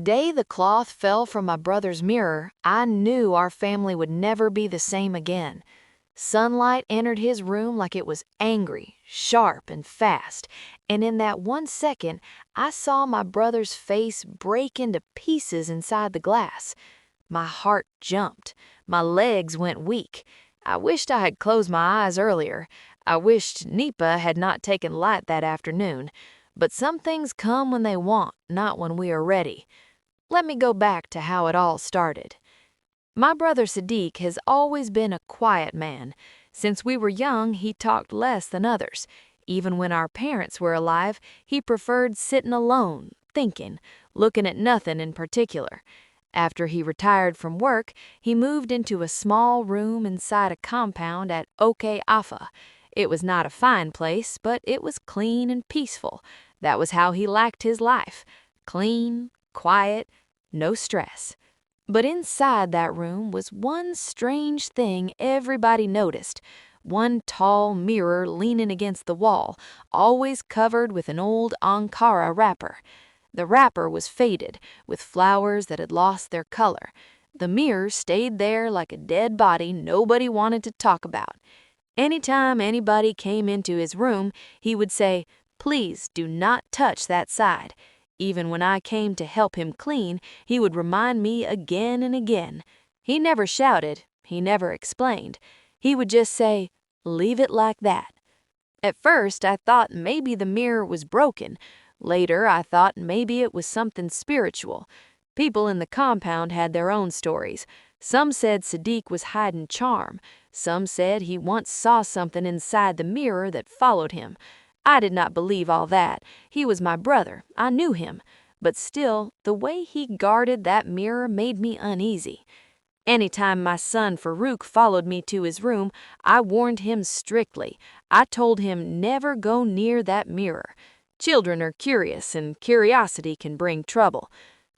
Day the cloth fell from my brother's mirror, I knew our family would never be the same again. Sunlight entered his room like it was angry, sharp, and fast, and in that 1 second, I saw my brother's face break into pieces inside the glass. My heart jumped. My legs went weak. I wished I had closed my eyes earlier. I wished Nipa had not taken light that afternoon. But some things come when they want, not when we are ready. Let me go back to how it all started. My brother Sadiq has always been a quiet man. Since we were young, he talked less than others. Even when our parents were alive, he preferred sitting alone, thinking, looking at nothing in particular. After he retired from work, he moved into a small room inside a compound at Oke Afa. It was not a fine place, but it was clean and peaceful. That was how he liked his life. Clean, quiet, no stress. But inside that room was one strange thing everybody noticed. One tall mirror leaning against the wall, always covered with an old Ankara wrapper. The wrapper was faded, with flowers that had lost their color. The mirror stayed there like a dead body nobody wanted to talk about. Anytime anybody came into his room, he would say, "Please do not touch that side." Even when I came to help him clean, he would remind me again and again. He never shouted, he never explained. He would just say, "Leave it like that." At first, I thought maybe the mirror was broken. Later, I thought maybe it was something spiritual. People in the compound had their own stories. Some said Sadiq was hiding charm. Some said he once saw something inside the mirror that followed him. I did not believe all that. He was my brother. I knew him. But still, the way he guarded that mirror made me uneasy. Anytime my son Farouk followed me to his room, I warned him strictly. I told him never go near that mirror. Children are curious, and curiosity can bring trouble.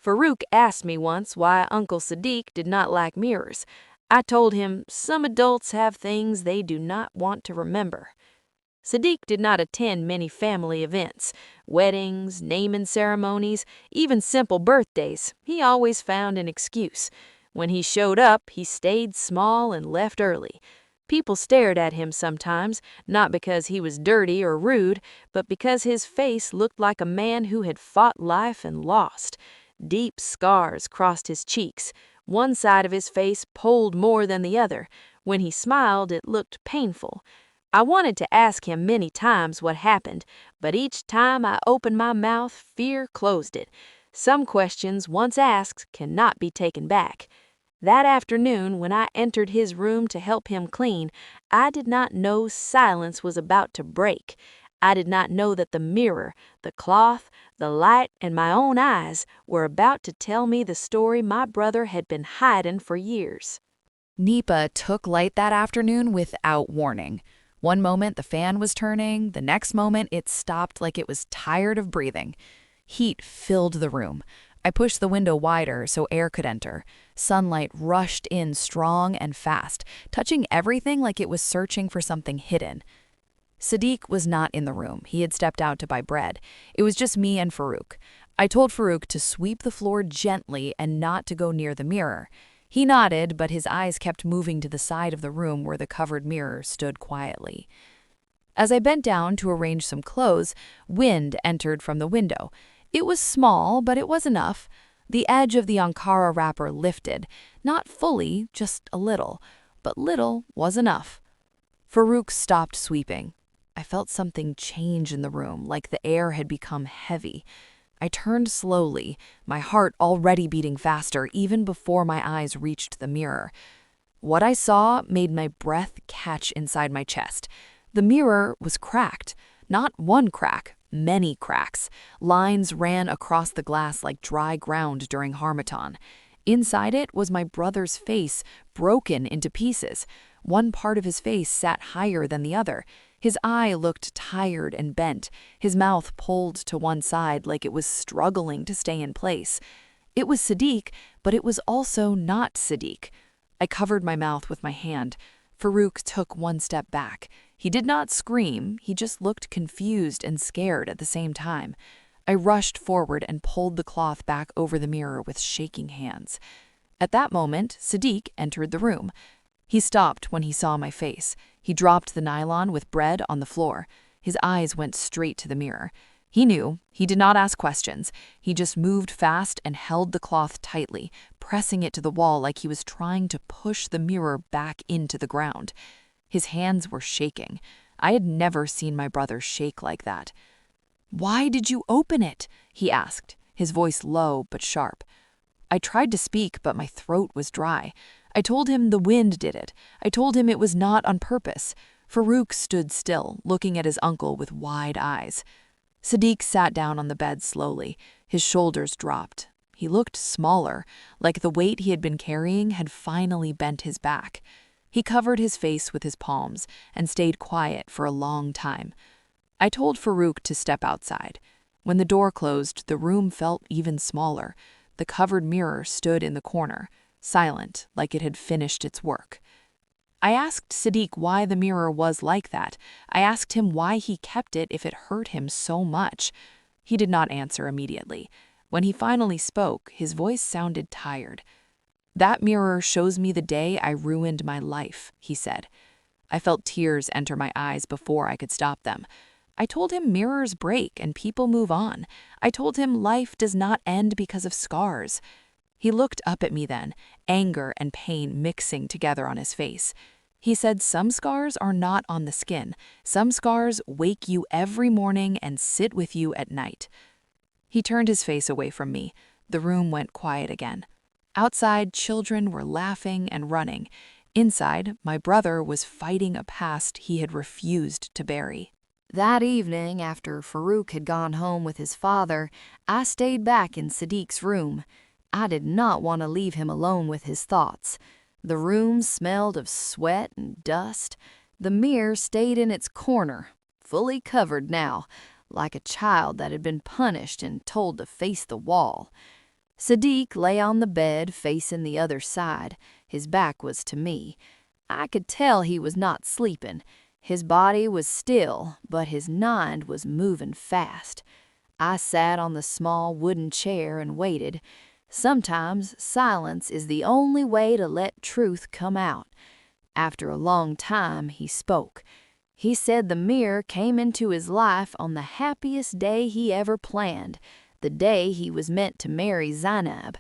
Farouk asked me once why Uncle Sadiq did not like mirrors. I told him some adults have things they do not want to remember. Sadiq did not attend many family events, weddings, naming ceremonies, even simple birthdays. He always found an excuse. When he showed up, he stayed small and left early. People stared at him sometimes, not because he was dirty or rude, but because his face looked like a man who had fought life and lost. Deep scars crossed his cheeks. One side of his face pulled more than the other. When he smiled, it looked painful. I wanted to ask him many times what happened, but each time I opened my mouth, fear closed it. Some questions, once asked, cannot be taken back. That afternoon, when I entered his room to help him clean, I did not know silence was about to break. I did not know that the mirror, the cloth, the light, and my own eyes were about to tell me the story my brother had been hiding for years. Nipa took light that afternoon without warning. One moment the fan was turning, the next moment it stopped like it was tired of breathing. Heat filled the room. I pushed the window wider so air could enter. Sunlight rushed in strong and fast, touching everything like it was searching for something hidden. Sadiq was not in the room. He had stepped out to buy bread. It was just me and Farouk. I told Farouk to sweep the floor gently and not to go near the mirror. He nodded, but his eyes kept moving to the side of the room where the covered mirror stood quietly. As I bent down to arrange some clothes, wind entered from the window. It was small, but it was enough. The edge of the Ankara wrapper lifted, not fully, just a little, but little was enough. Farouk stopped sweeping. I felt something change in the room, like the air had become heavy. I turned slowly, my heart already beating faster even before my eyes reached the mirror. What I saw made my breath catch inside my chest. The mirror was cracked. Not one crack, many cracks. Lines ran across the glass like dry ground during Harmattan. Inside it was my brother's face, broken into pieces. One part of his face sat higher than the other. His eye looked tired and bent, his mouth pulled to one side like it was struggling to stay in place. It was Sadiq, but it was also not Sadiq. I covered my mouth with my hand. Farouk took one step back. He did not scream, he just looked confused and scared at the same time. I rushed forward and pulled the cloth back over the mirror with shaking hands. At that moment, Sadiq entered the room. He stopped when he saw my face. He dropped the nylon with bread on the floor. His eyes went straight to the mirror. He knew. He did not ask questions. He just moved fast and held the cloth tightly, pressing it to the wall like he was trying to push the mirror back into the ground. His hands were shaking. I had never seen my brother shake like that. "Why did you open it?" he asked, his voice low but sharp. I tried to speak, but my throat was dry. I told him the wind did it. I told him it was not on purpose. Farouk stood still, looking at his uncle with wide eyes. Sadiq sat down on the bed slowly. His shoulders dropped. He looked smaller, like the weight he had been carrying had finally bent his back. He covered his face with his palms and stayed quiet for a long time. I told Farouk to step outside. When the door closed, the room felt even smaller. The covered mirror stood in the corner, silent, like it had finished its work. I asked Sadiq why the mirror was like that. I asked him why he kept it if it hurt him so much. He did not answer immediately. When he finally spoke, his voice sounded tired. "That mirror shows me the day I ruined my life," he said. I felt tears enter my eyes before I could stop them. I told him mirrors break and people move on. I told him life does not end because of scars. He looked up at me then, anger and pain mixing together on his face. He said some scars are not on the skin. Some scars wake you every morning and sit with you at night. He turned his face away from me. The room went quiet again. Outside, children were laughing and running. Inside, my brother was fighting a past he had refused to bury. That evening, after Farouk had gone home with his father, I stayed back in Sadiq's room. I did not want to leave him alone with his thoughts. The room smelled of sweat and dust. The mirror stayed in its corner, fully covered now, like a child that had been punished and told to face the wall. Sadiq lay on the bed facing the other side. His back was to me. I could tell he was not sleeping. His body was still, but his mind was moving fast. I sat on the small wooden chair and waited. Sometimes silence is the only way to let truth come out. After a long time, he spoke. He said the mirror came into his life on the happiest day he ever planned, the day he was meant to marry Zainab.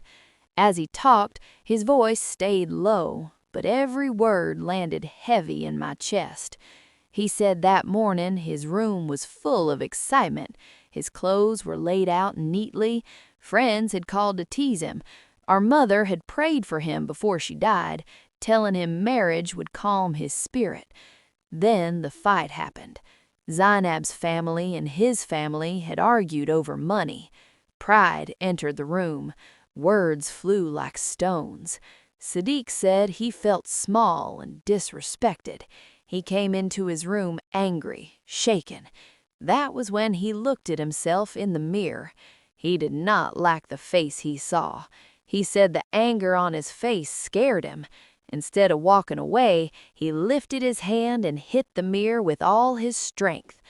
As he talked, his voice stayed low, but every word landed heavy in my chest. He said that morning his room was full of excitement. His clothes were laid out neatly. Friends had called to tease him. Our mother had prayed for him before she died, telling him marriage would calm his spirit. Then the fight happened. Zainab's family and his family had argued over money. Pride entered the room. Words flew like stones. Sadiq said he felt small and disrespected. He came into his room angry, shaken. That was when he looked at himself in the mirror. He did not like the face he saw. He said the anger on his face scared him. Instead of walking away, he lifted his hand and hit the mirror with all his strength.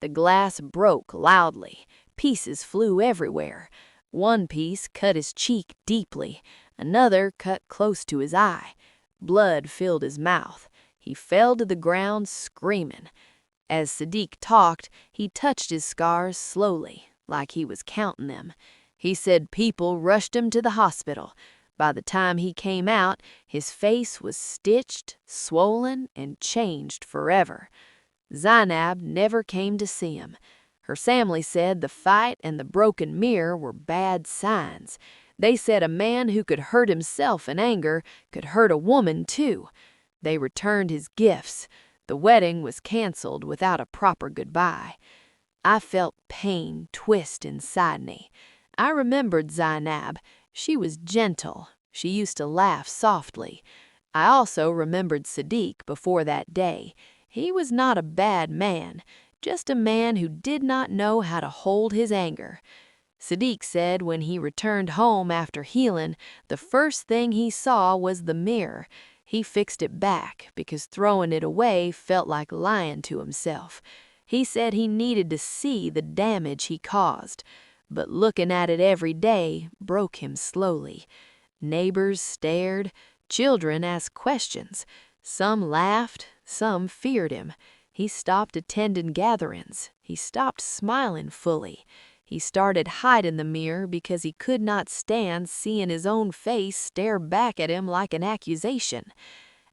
The glass broke loudly. Pieces flew everywhere. One piece cut his cheek deeply. Another cut close to his eye. Blood filled his mouth. He fell to the ground screaming. As Sadiq talked, he touched his scars slowly, like he was counting them. He said people rushed him to the hospital. By the time he came out, his face was stitched, swollen, and changed forever. Zainab never came to see him. Her family said the fight and the broken mirror were bad signs. They said a man who could hurt himself in anger could hurt a woman too. They returned his gifts. The wedding was canceled without a proper goodbye. I felt pain twist inside me. I remembered Zainab. She was gentle. She used to laugh softly. I also remembered Sadiq before that day. He was not a bad man, just a man who did not know how to hold his anger. Sadiq said when he returned home after healing, the first thing he saw was the mirror. He fixed it back because throwing it away felt like lying to himself. He said he needed to see the damage he caused. but looking at it every day broke him slowly. Neighbors stared, children asked questions. Some laughed, some feared him. He stopped attending gatherings. He stopped smiling fully. He started hiding the mirror because he could not stand seeing his own face stare back at him like an accusation.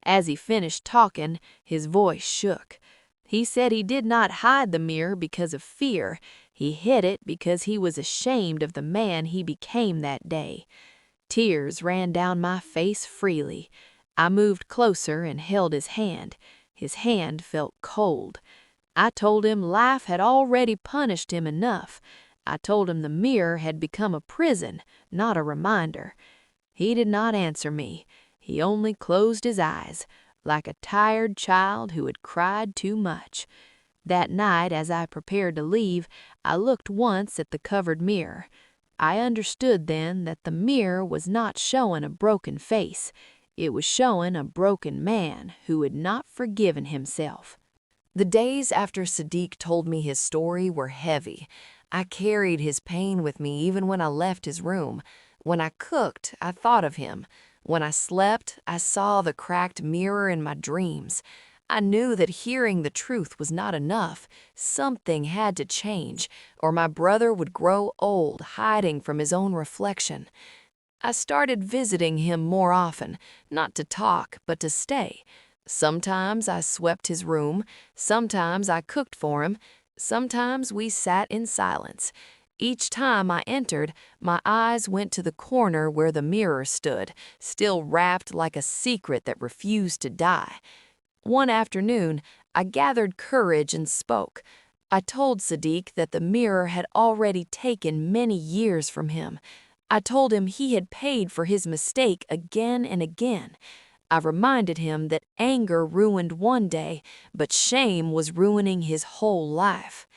As he finished talking, his voice shook. He said he did not hide the mirror because of fear. He hid it because he was ashamed of the man he became that day. Tears ran down my face freely. I moved closer and held his hand. His hand felt cold. I told him life had already punished him enough. I told him the mirror had become a prison, not a reminder. He did not answer me. He only closed his eyes, like a tired child who had cried too much. That night, as I prepared to leave, I looked once at the covered mirror. I understood then that the mirror was not showing a broken face. It was showing a broken man who had not forgiven himself. The days after Sadiq told me his story were heavy. I carried his pain with me even when I left his room. When I cooked, I thought of him. When I slept, I saw the cracked mirror in my dreams. I knew that hearing the truth was not enough. Something had to change, or my brother would grow old, hiding from his own reflection. I started visiting him more often, not to talk, but to stay. Sometimes I swept his room, sometimes I cooked for him, sometimes we sat in silence. Each time I entered, my eyes went to the corner where the mirror stood, still wrapped like a secret that refused to die. One afternoon, I gathered courage and spoke. I told Sadiq that the mirror had already taken many years from him. I told him he had paid for his mistake again and again. I reminded him that anger ruined one day, but shame was ruining his whole life.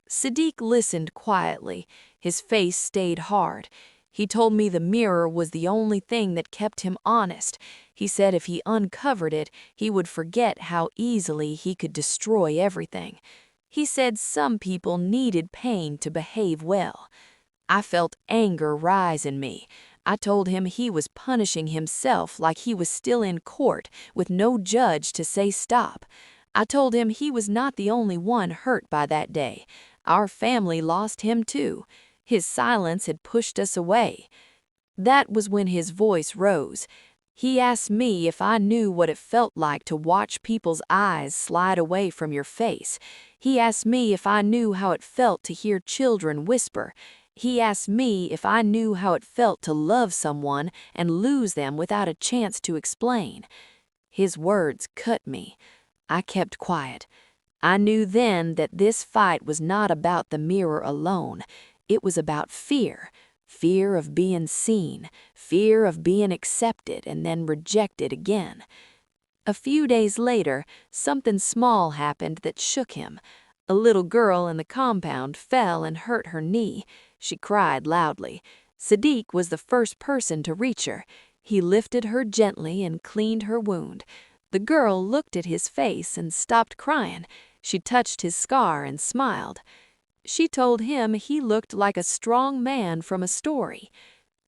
Sadiq listened quietly. His face stayed hard. He told me the mirror was the only thing that kept him honest. He said if he uncovered it, he would forget how easily he could destroy everything. He said some people needed pain to behave well. I felt anger rise in me. I told him he was punishing himself like he was still in court with no judge to say stop. I told him he was not the only one hurt by that day. Our family lost him too. His silence had pushed us away. That was when his voice rose. He asked me if I knew what it felt like to watch people's eyes slide away from your face. He asked me if I knew how it felt to hear children whisper. He asked me if I knew how it felt to love someone and lose them without a chance to explain. His words cut me. I kept quiet. I knew then that this fight was not about the mirror alone. It was about fear. Fear of being seen, fear of being accepted and then rejected again. A few days later, something small happened that shook him. A little girl in the compound fell and hurt her knee. She cried loudly. Sadiq was the first person to reach her. He lifted her gently and cleaned her wound. The girl looked at his face and stopped crying. She touched his scar and smiled. She told him he looked like a strong man from a story.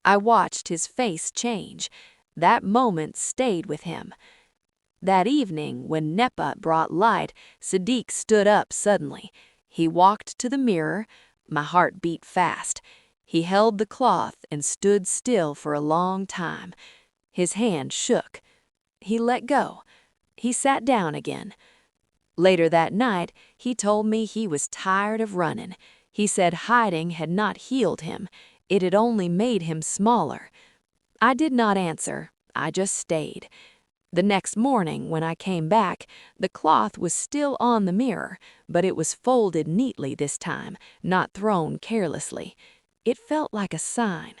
I watched his face change. That moment stayed with him. That evening, when Nepa brought light, Sadiq stood up suddenly. He walked to the mirror. My heart beat fast. He held the cloth and stood still for a long time. His hand shook. He let go. He sat down again. Later that night, he told me he was tired of running. He said hiding had not healed him. It had only made him smaller. I did not answer. I just stayed. The next morning, when I came back, the cloth was still on the mirror, but it was folded neatly this time, not thrown carelessly. It felt like a sign.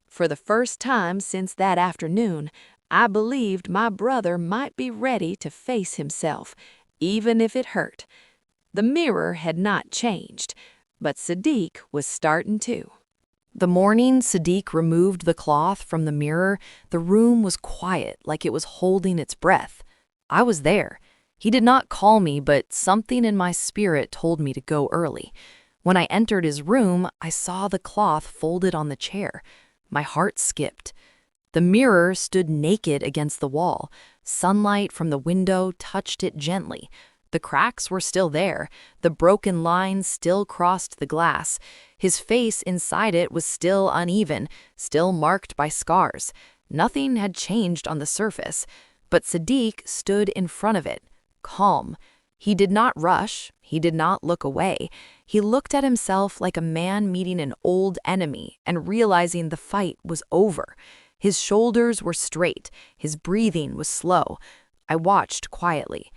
For the first time since that afternoon, I believed my brother might be ready to face himself, even if it hurt. The mirror had not changed, but Sadiq was starting to. The morning Sadiq removed the cloth from the mirror, the room was quiet, like it was holding its breath. I was there. He did not call me, but something in my spirit told me to go early. When I entered his room, I saw the cloth folded on the chair. My heart skipped. The mirror stood naked against the wall. Sunlight from the window touched it gently. The cracks were still there. The broken lines still crossed the glass. His face inside it was still uneven, still marked by scars. Nothing had changed on the surface. But Sadiq stood in front of it, calm. He did not rush. He did not look away. He looked at himself like a man meeting an old enemy and realizing the fight was over. His shoulders were straight. His breathing was slow. I watched quietly.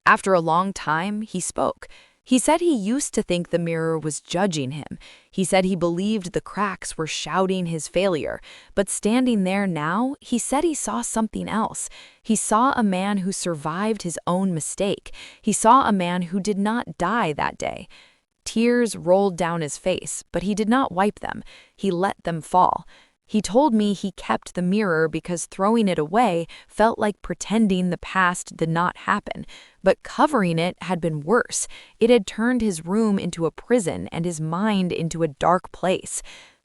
After a long time, he spoke. He said he used to think the mirror was judging him. He said he believed the cracks were shouting his failure. But standing there now, he said he saw something else. He saw a man who survived his own mistake. He saw a man who did not die that day. Tears rolled down his face, but he did not wipe them. He let them fall. He told me he kept the mirror because throwing it away felt like pretending the past did not happen. But covering it had been worse. It had turned his room into a prison and his mind into a dark place.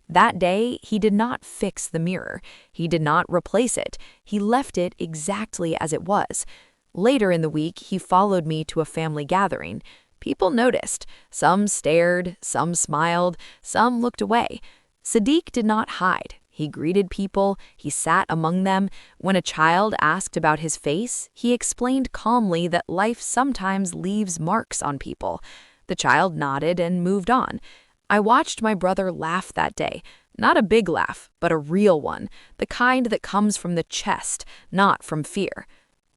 That day, he did not fix the mirror. He did not replace it. He left it exactly as it was. Later in the week, he followed me to a family gathering. People noticed. Some stared, some smiled, some looked away. Sadiq did not hide. He greeted people, he sat among them. When a child asked about his face, he explained calmly that life sometimes leaves marks on people. The child nodded and moved on. I watched my brother laugh that day. Not a big laugh, but a real one, the kind that comes from the chest, not from fear.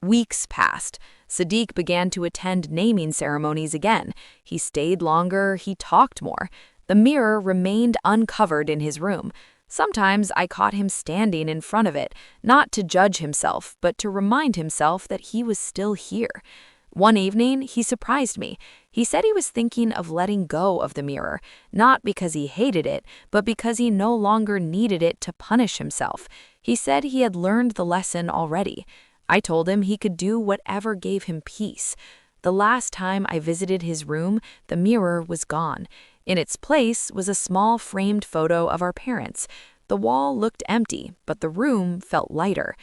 Weeks passed. Sadiq began to attend naming ceremonies again. He stayed longer, he talked more. The mirror remained uncovered in his room. Sometimes I caught him standing in front of it, not to judge himself, but to remind himself that he was still here. One evening, he surprised me. He said he was thinking of letting go of the mirror, not because he hated it, but because he no longer needed it to punish himself. He said he had learned the lesson already. I told him he could do whatever gave him peace. The last time I visited his room, the mirror was gone. In its place was a small framed photo of our parents. The wall looked empty, but the room felt lighter.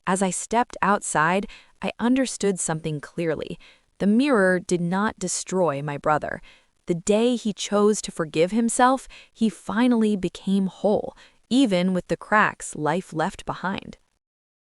As I stepped outside, I understood something clearly. The mirror did not destroy my brother. The day he chose to forgive himself, he finally became whole, even with the cracks life left behind.